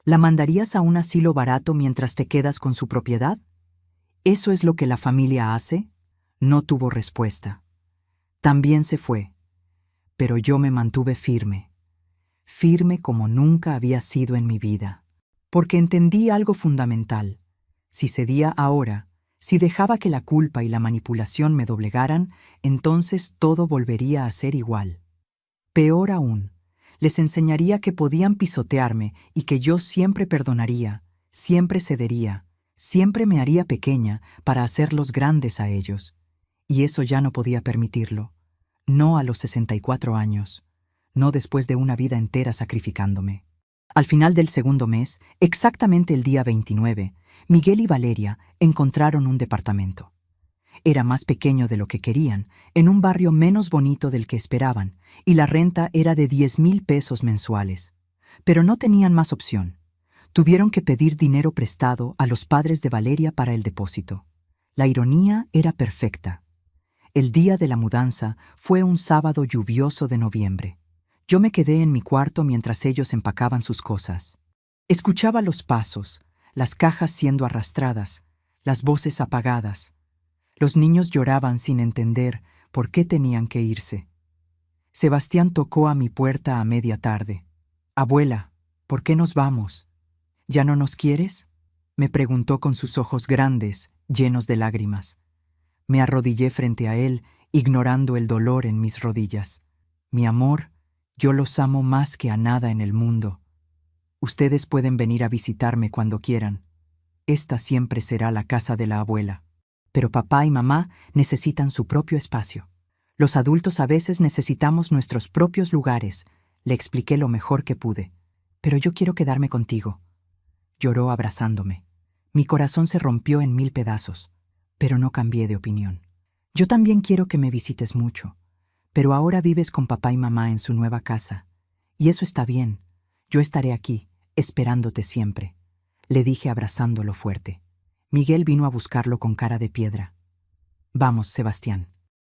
¿La mandarías a un asilo barato mientras te quedas con su propiedad? ¿Eso es lo que la familia hace? No tuvo respuesta. También se fue, pero yo me mantuve firme. Firme como nunca había sido en mi vida, porque entendí algo fundamental. Si cedía ahora, si dejaba que la culpa y la manipulación me doblegaran, entonces todo volvería a ser igual. Peor aún, les enseñaría que podían pisotearme y que yo siempre perdonaría, siempre cedería, siempre me haría pequeña para hacerlos grandes a ellos. Y eso ya no podía permitirlo. No a los 64 años. No después de una vida entera sacrificándome. Al final del segundo mes, exactamente el día 29, Miguel y Valeria encontraron un departamento. Era más pequeño de lo que querían, en un barrio menos bonito del que esperaban, y la renta era de 10,000 pesos mensuales. Pero no tenían más opción. Tuvieron que pedir dinero prestado a los padres de Valeria para el depósito. La ironía era perfecta. El día de la mudanza fue un sábado lluvioso de noviembre. Yo me quedé en mi cuarto mientras ellos empacaban sus cosas. Escuchaba los pasos, las cajas siendo arrastradas, las voces apagadas. Los niños lloraban sin entender por qué tenían que irse. Sebastián tocó a mi puerta a media tarde. «Abuela, ¿por qué nos vamos? ¿Ya no nos quieres?», me preguntó con sus ojos grandes, llenos de lágrimas. Me arrodillé frente a él, ignorando el dolor en mis rodillas. «Mi amor, yo los amo más que a nada en el mundo. Ustedes pueden venir a visitarme cuando quieran. Esta siempre será la casa de la abuela. Pero papá y mamá necesitan su propio espacio. Los adultos a veces necesitamos nuestros propios lugares», le expliqué lo mejor que pude. «Pero yo quiero quedarme contigo». Lloró abrazándome. Mi corazón se rompió en 1000 pedazos, pero no cambié de opinión. «Yo también quiero que me visites mucho, pero ahora vives con papá y mamá en su nueva casa. Y eso está bien. Yo estaré aquí, esperándote siempre», le dije abrazándolo fuerte. Miguel vino a buscarlo con cara de piedra. «Vamos, Sebastián».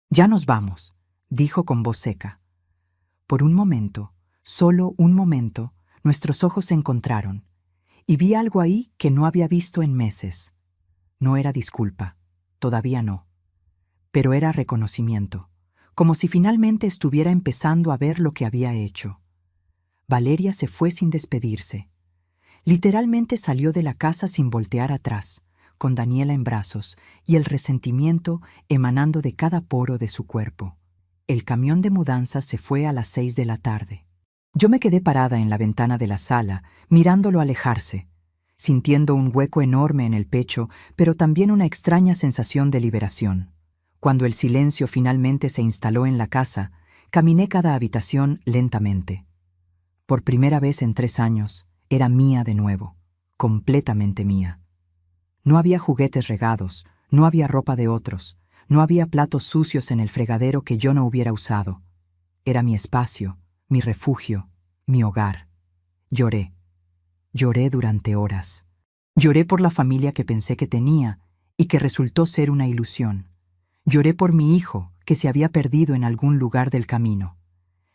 «Ya nos vamos», dijo con voz seca. Por un momento, solo un momento, nuestros ojos se encontraron, y vi algo ahí que no había visto en meses. No era disculpa, todavía no, pero era reconocimiento, como si finalmente estuviera empezando a ver lo que había hecho. Valeria se fue sin despedirse. Literalmente salió de la casa sin voltear atrás, con Daniela en brazos y el resentimiento emanando de cada poro de su cuerpo. El camión de mudanza se fue a las 6 de la tarde. Yo me quedé parada en la ventana de la sala, mirándolo alejarse, sintiendo un hueco enorme en el pecho, pero también una extraña sensación de liberación. Cuando el silencio finalmente se instaló en la casa, caminé cada habitación lentamente. Por primera vez en 3 años, era mía de nuevo, completamente mía. No había juguetes regados, no había ropa de otros, no había platos sucios en el fregadero que yo no hubiera usado. Era mi espacio, mi refugio, mi hogar. Lloré. Lloré durante horas. Lloré por la familia que pensé que tenía y que resultó ser una ilusión. Lloré por mi hijo, que se había perdido en algún lugar del camino.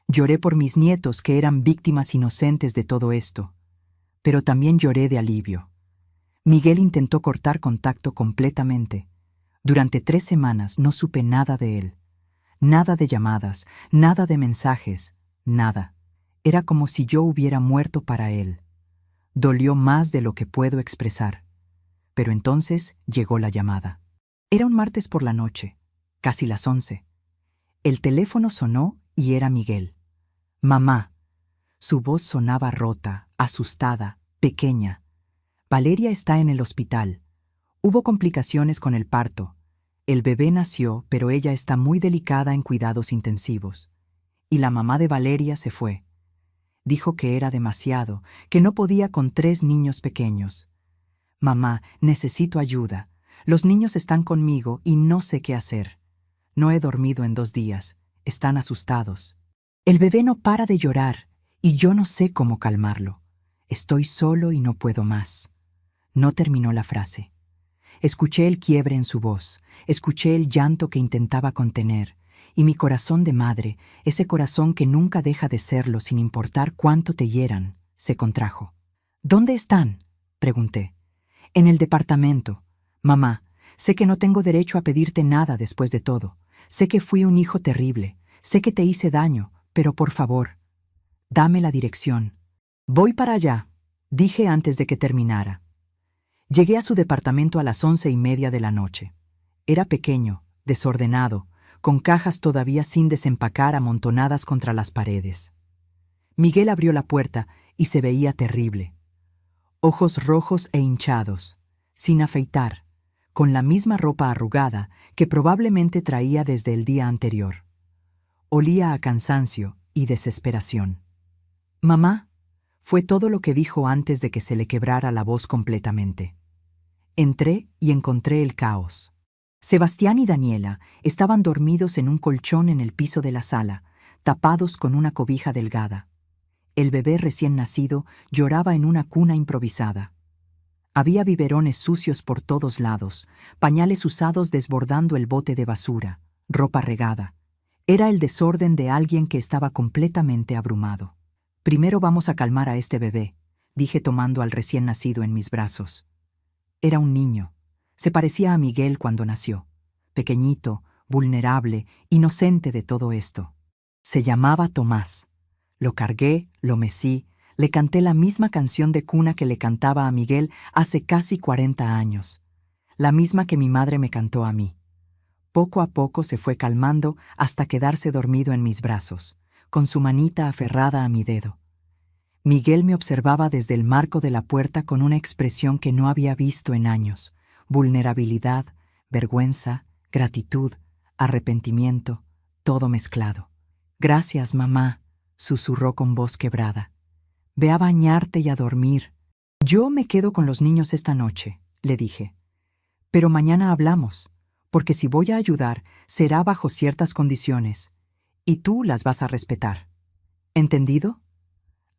Lloré por mis nietos, que eran víctimas inocentes de todo esto. Pero también lloré de alivio. Miguel intentó cortar contacto completamente. Durante 3 semanas no supe nada de él. Nada de llamadas, nada de mensajes, nada. Era como si yo hubiera muerto para él. Dolió más de lo que puedo expresar. Pero entonces llegó la llamada. Era un martes por la noche, casi las 11. El teléfono sonó y era Miguel. Mamá. Su voz sonaba rota, asustada, pequeña. Valeria está en el hospital. Hubo complicaciones con el parto. El bebé nació, pero ella está muy delicada en cuidados intensivos. Y la mamá de Valeria se fue. Dijo que era demasiado, que no podía con 3 niños pequeños. Mamá, necesito ayuda. Los niños están conmigo y no sé qué hacer. No he dormido en 2 días. Están asustados. El bebé no para de llorar y yo no sé cómo calmarlo. Estoy solo y no puedo más. No terminó la frase. Escuché el quiebre en su voz, escuché el llanto que intentaba contener, y mi corazón de madre, ese corazón que nunca deja de serlo sin importar cuánto te hieran, se contrajo. ¿Dónde están?, pregunté. En el departamento. Mamá, sé que no tengo derecho a pedirte nada después de todo. Sé que fui un hijo terrible, sé que te hice daño, pero por favor, dame la dirección. Voy para allá, dije antes de que terminara. Llegué a su departamento a las 11:30 de la noche. Era pequeño, desordenado, con cajas todavía sin desempacar amontonadas contra las paredes. Miguel abrió la puerta y se veía terrible. Ojos rojos e hinchados, sin afeitar, con la misma ropa arrugada que probablemente traía desde el día anterior. Olía a cansancio y desesperación. «Mamá», fue todo lo que dijo antes de que se le quebrara la voz completamente. Entré y encontré el caos. Sebastián y Daniela estaban dormidos en un colchón en el piso de la sala, tapados con una cobija delgada. El bebé recién nacido lloraba en una cuna improvisada. Había biberones sucios por todos lados, pañales usados desbordando el bote de basura, ropa regada. Era el desorden de alguien que estaba completamente abrumado. «Primero vamos a calmar a este bebé», dije tomando al recién nacido en mis brazos. Era un niño. Se parecía a Miguel cuando nació. Pequeñito, vulnerable, inocente de todo esto. Se llamaba Tomás. Lo cargué, lo mecí, le canté la misma canción de cuna que le cantaba a Miguel hace casi 40 años. La misma que mi madre me cantó a mí. Poco a poco se fue calmando hasta quedarse dormido en mis brazos, con su manita aferrada a mi dedo. Miguel me observaba desde el marco de la puerta con una expresión que no había visto en años: vulnerabilidad, vergüenza, gratitud, arrepentimiento, todo mezclado. «Gracias, mamá», susurró con voz quebrada. «Ve a bañarte y a dormir». «Yo me quedo con los niños esta noche», le dije. «Pero mañana hablamos, porque si voy a ayudar, será bajo ciertas condiciones, y tú las vas a respetar. ¿Entendido?».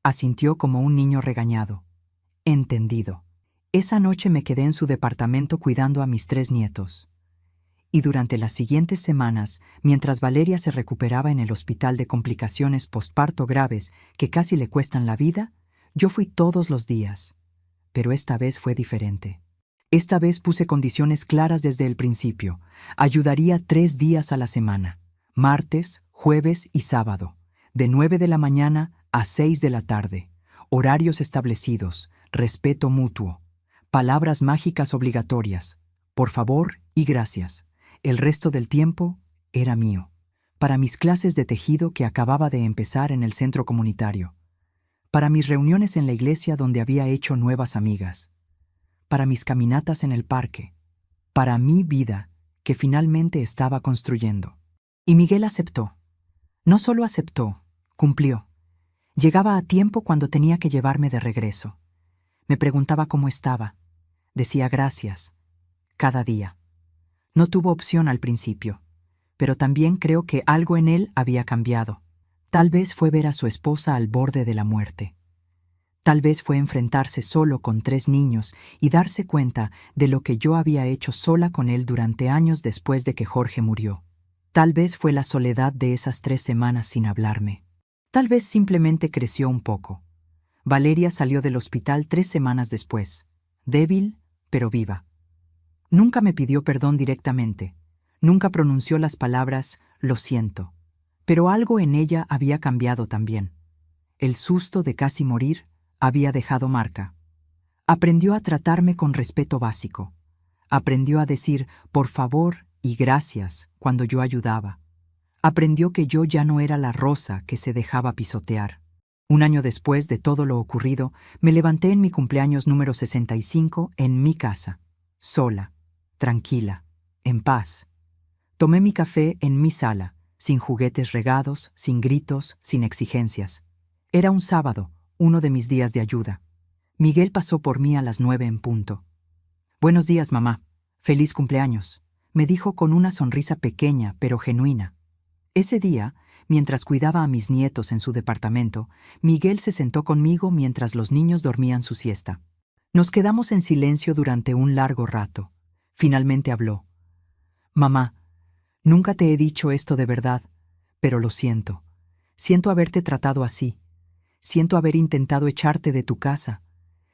Asintió como un niño regañado. «Entendido». Esa noche me quedé en su departamento cuidando a mis 3 nietos. Y durante las siguientes semanas, mientras Valeria se recuperaba en el hospital de complicaciones posparto graves que casi le cuestan la vida, yo fui todos los días. Pero esta vez fue diferente. Esta vez puse condiciones claras desde el principio. Ayudaría 3 días a la semana: martes, jueves y sábado, de 9 de la mañana a 6 de la tarde. Horarios establecidos, respeto mutuo. Palabras mágicas obligatorias: por favor y gracias. El resto del tiempo era mío. Para mis clases de tejido que acababa de empezar en el centro comunitario. para mis reuniones en la iglesia donde había hecho nuevas amigas, para mis caminatas en el parque, para mi vida que finalmente estaba construyendo. Y Miguel aceptó. No solo aceptó, cumplió. Llegaba a tiempo cuando tenía que llevarme de regreso. Me preguntaba cómo estaba. Decía gracias. Cada día. No tuvo opción al principio, pero también creo que algo en él había cambiado. Tal vez fue ver a su esposa al borde de la muerte. Tal vez fue enfrentarse solo con 3 niños y darse cuenta de lo que yo había hecho sola con él durante años después de que Jorge murió. Tal vez fue la soledad de esas 3 semanas sin hablarme. Tal vez simplemente creció un poco. Valeria salió del hospital 3 semanas después, débil, pero viva. Nunca me pidió perdón directamente. Nunca pronunció las palabras «lo siento». Pero algo en ella había cambiado también. El susto de casi morir había dejado marca. Aprendió a tratarme con respeto básico. Aprendió a decir «por favor» y «gracias» cuando yo ayudaba. Aprendió que yo ya no era la rosa que se dejaba pisotear. Un año después de todo lo ocurrido, me levanté en mi cumpleaños número 65 en mi casa, sola, tranquila, en paz. Tomé mi café en mi sala, sin juguetes regados, sin gritos, sin exigencias. Era un sábado, uno de mis días de ayuda. Miguel pasó por mí a las 9 en punto. «Buenos días, mamá. Feliz cumpleaños», me dijo con una sonrisa pequeña pero genuina. Ese día, mientras cuidaba a mis nietos en su departamento, Miguel se sentó conmigo mientras los niños dormían su siesta. Nos quedamos en silencio durante un largo rato. Finalmente habló. «Mamá, nunca te he dicho esto de verdad, pero lo siento. Siento haberte tratado así. Siento haber intentado echarte de tu casa.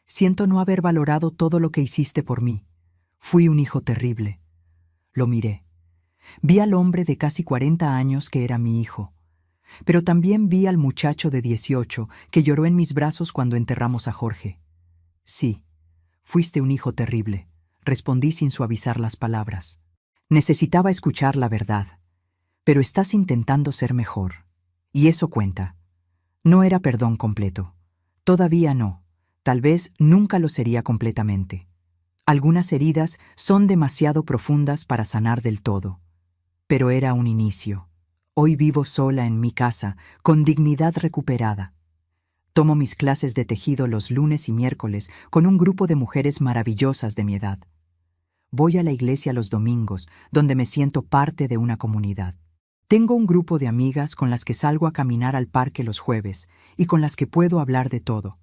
Siento no haber valorado todo lo que hiciste por mí. Fui un hijo terrible». Lo miré. Vi al hombre de casi 40 años que era mi hijo. Pero también vi al muchacho de 18 que lloró en mis brazos cuando enterramos a Jorge. «Sí, fuiste un hijo terrible», respondí sin suavizar las palabras. Necesitaba escuchar la verdad. «Pero estás intentando ser mejor. Y eso cuenta». No era perdón completo. Todavía no. Tal vez nunca lo sería completamente. Algunas heridas son demasiado profundas para sanar del todo. Pero era un inicio. Hoy vivo sola en mi casa, con dignidad recuperada. Tomo mis clases de tejido los lunes y miércoles con un grupo de mujeres maravillosas de mi edad. Voy a la iglesia los domingos, donde me siento parte de una comunidad. Tengo un grupo de amigas con las que salgo a caminar al parque los jueves y con las que puedo hablar de todo.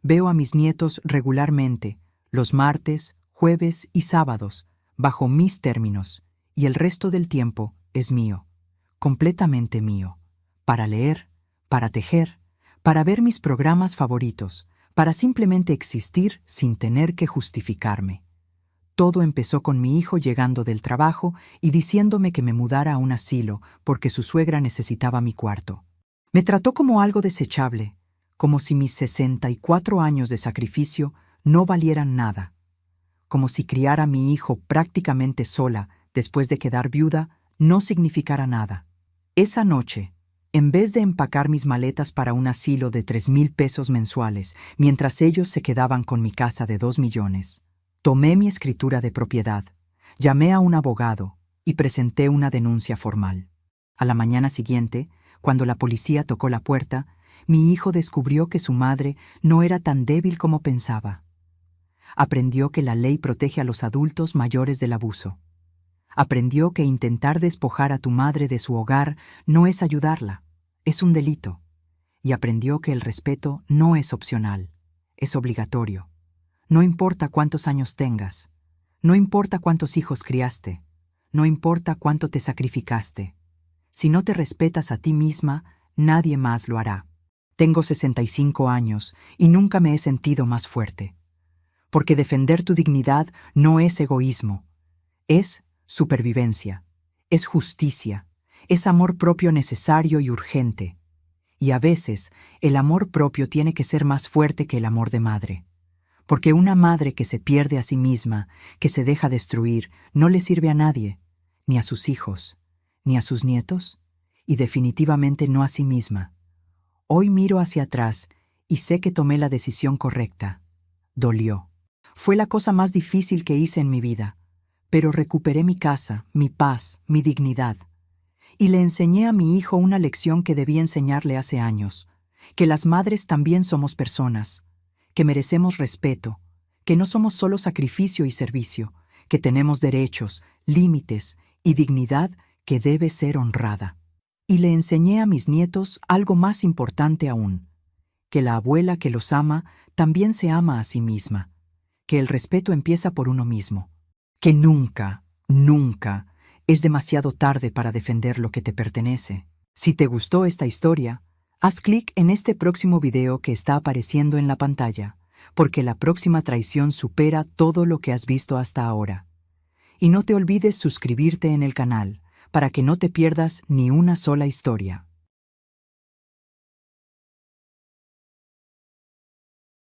Veo a mis nietos regularmente, los martes, jueves y sábados, bajo mis términos, y el resto del tiempo es mío, completamente mío, para leer, para tejer, para ver mis programas favoritos, para simplemente existir sin tener que justificarme. Todo empezó con mi hijo llegando del trabajo y diciéndome que me mudara a un asilo porque su suegra necesitaba mi cuarto. Me trató como algo desechable, como si mis 64 años de sacrificio no valieran nada, como si criar a mi hijo prácticamente sola después de quedar viuda no significara nada. Esa noche, en vez de empacar mis maletas para un asilo de 3,000 pesos mensuales, mientras ellos se quedaban con mi casa de 2 millones, tomé mi escritura de propiedad, llamé a un abogado y presenté una denuncia formal. A la mañana siguiente, cuando la policía tocó la puerta, mi hijo descubrió que su madre no era tan débil como pensaba. Aprendió que la ley protege a los adultos mayores del abuso. Aprendió que intentar despojar a tu madre de su hogar no es ayudarla, es un delito. Y aprendió que el respeto no es opcional, es obligatorio. No importa cuántos años tengas, no importa cuántos hijos criaste, no importa cuánto te sacrificaste. Si no te respetas a ti misma, nadie más lo hará. Tengo 65 años y nunca me he sentido más fuerte. Porque defender tu dignidad no es egoísmo, es supervivencia, es justicia, es amor propio necesario y urgente. Y a veces, el amor propio tiene que ser más fuerte que el amor de madre. Porque una madre que se pierde a sí misma, que se deja destruir, no le sirve a nadie, ni a sus hijos, ni a sus nietos, y definitivamente no a sí misma. Hoy miro hacia atrás Y sé que tomé la decisión correcta. Dolió. Fue la cosa más difícil que hice en mi vida, pero recuperé mi casa, mi paz, mi dignidad. Y le enseñé a mi hijo una lección que debí enseñarle hace años, que las madres también somos personas, que merecemos respeto, que no somos solo sacrificio y servicio, que tenemos derechos, límites y dignidad que debe ser honrada. Y le enseñé a mis nietos algo más importante aún, que la abuela que los ama también se ama a sí misma, que el respeto empieza por uno mismo, que nunca, nunca es demasiado tarde para defender lo que te pertenece. Si te gustó esta historia, haz clic en este próximo video que está apareciendo en la pantalla, porque la próxima traición supera todo lo que has visto hasta ahora. Y no te olvides suscribirte en el canal, para que no te pierdas ni una sola historia.